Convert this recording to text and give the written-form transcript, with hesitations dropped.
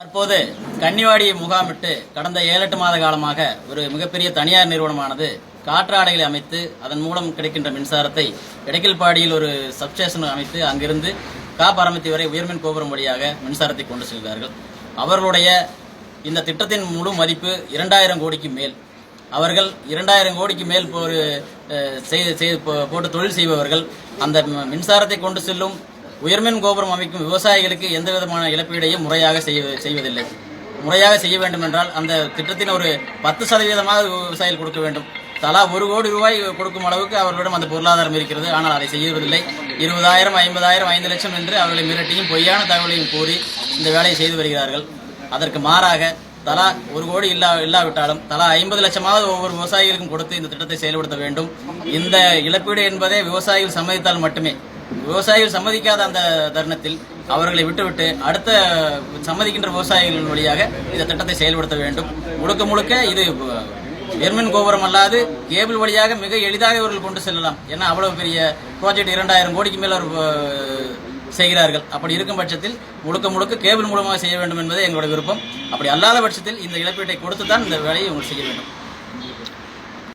தற்போது கன்னிவாடியை முகாமிட்டு கடந்த 7-8 மாத காலமாக ஒரு மிகப்பெரிய தனியார் நிறுவனமானது காற்றாலைகளை அமைத்து அதன் மூலம் கிடைக்கின்ற மின்சாரத்தை எடைக்கல்பாடியில் ஒரு சப்ஸ்டேஷன் அமைத்து அங்கிருந்து பரமத்தி வரை உயர்மின் கோபுரம் வழியாக மின்சாரத்தை கொண்டு செல்கிறார்கள். அவர்களுடைய இந்த திட்டத்தின் முழு மதிப்பு 2000 கோடிக்கு மேல். அவர்கள் 2000 கோடிக்கு மேல் போட்டு தொழில் செய்பவர்கள் அந்த மின்சாரத்தை கொண்டு செல்லும் உயர்மின் கோபுரம் அமைக்கும் விவசாயிகளுக்கு எந்த விதமான இழப்பீடையும் முறையாக செய்வதில்லை. முறையாக செய்ய வேண்டும் என்றால் அந்த திட்டத்தின் ஒரு 10% விவசாயிகள் கொடுக்க வேண்டும். தலா 1 கோடி ரூபாய் கொடுக்கும் அளவுக்கு அவர்களிடம் அந்த பொருளாதாரம் இருக்கிறது. ஆனால் அதை செய்வதில்லை. 20,000, 50,000, 5 லட்சம் என்று அவர்களை மிரட்டியும் பொய்யான தகவலையும் கூறி இந்த வேலையை செய்து வருகிறார்கள். அதற்கு மாறாக தலா 1 கோடி இல்லாவிட்டாலும் தலா 50 லட்சமாவது ஒவ்வொரு விவசாயிகளுக்கும் கொடுத்து இந்த திட்டத்தை செயல்படுத்த வேண்டும். இந்த இழப்பீடு என்பதே விவசாயிகள் சம்மதித்தால் மட்டுமே. விவசாயிகள் சம்மதிக்காத அந்த தருணத்தில் அவர்களை விட்டுவிட்டு அடுத்த சம்மதிக்கின்ற விவசாயிகளின் வழியாக இந்த திட்டத்தை செயல்படுத்த வேண்டும். முழுக்க இது உயர்மின் கோபுரம் அல்லாது கேபிள் வழியாக மிக எளிதாக இவர்கள் கொண்டு செல்லலாம். ஏன்னா அவ்வளவு பெரிய ப்ராஜெக்ட் 2000 கோடிக்கு மேல் செய்கிறார்கள். அப்படி இருக்கும் பட்சத்தில் முழுக்க கேபிள் மூலமாக செய்ய வேண்டும் என்பதே எங்களுடைய விருப்பம். அப்படி அல்லாத பட்சத்தில் இந்த இழப்பீட்டை கொடுத்துதான் இந்த வேலையை செய்ய வேண்டும்.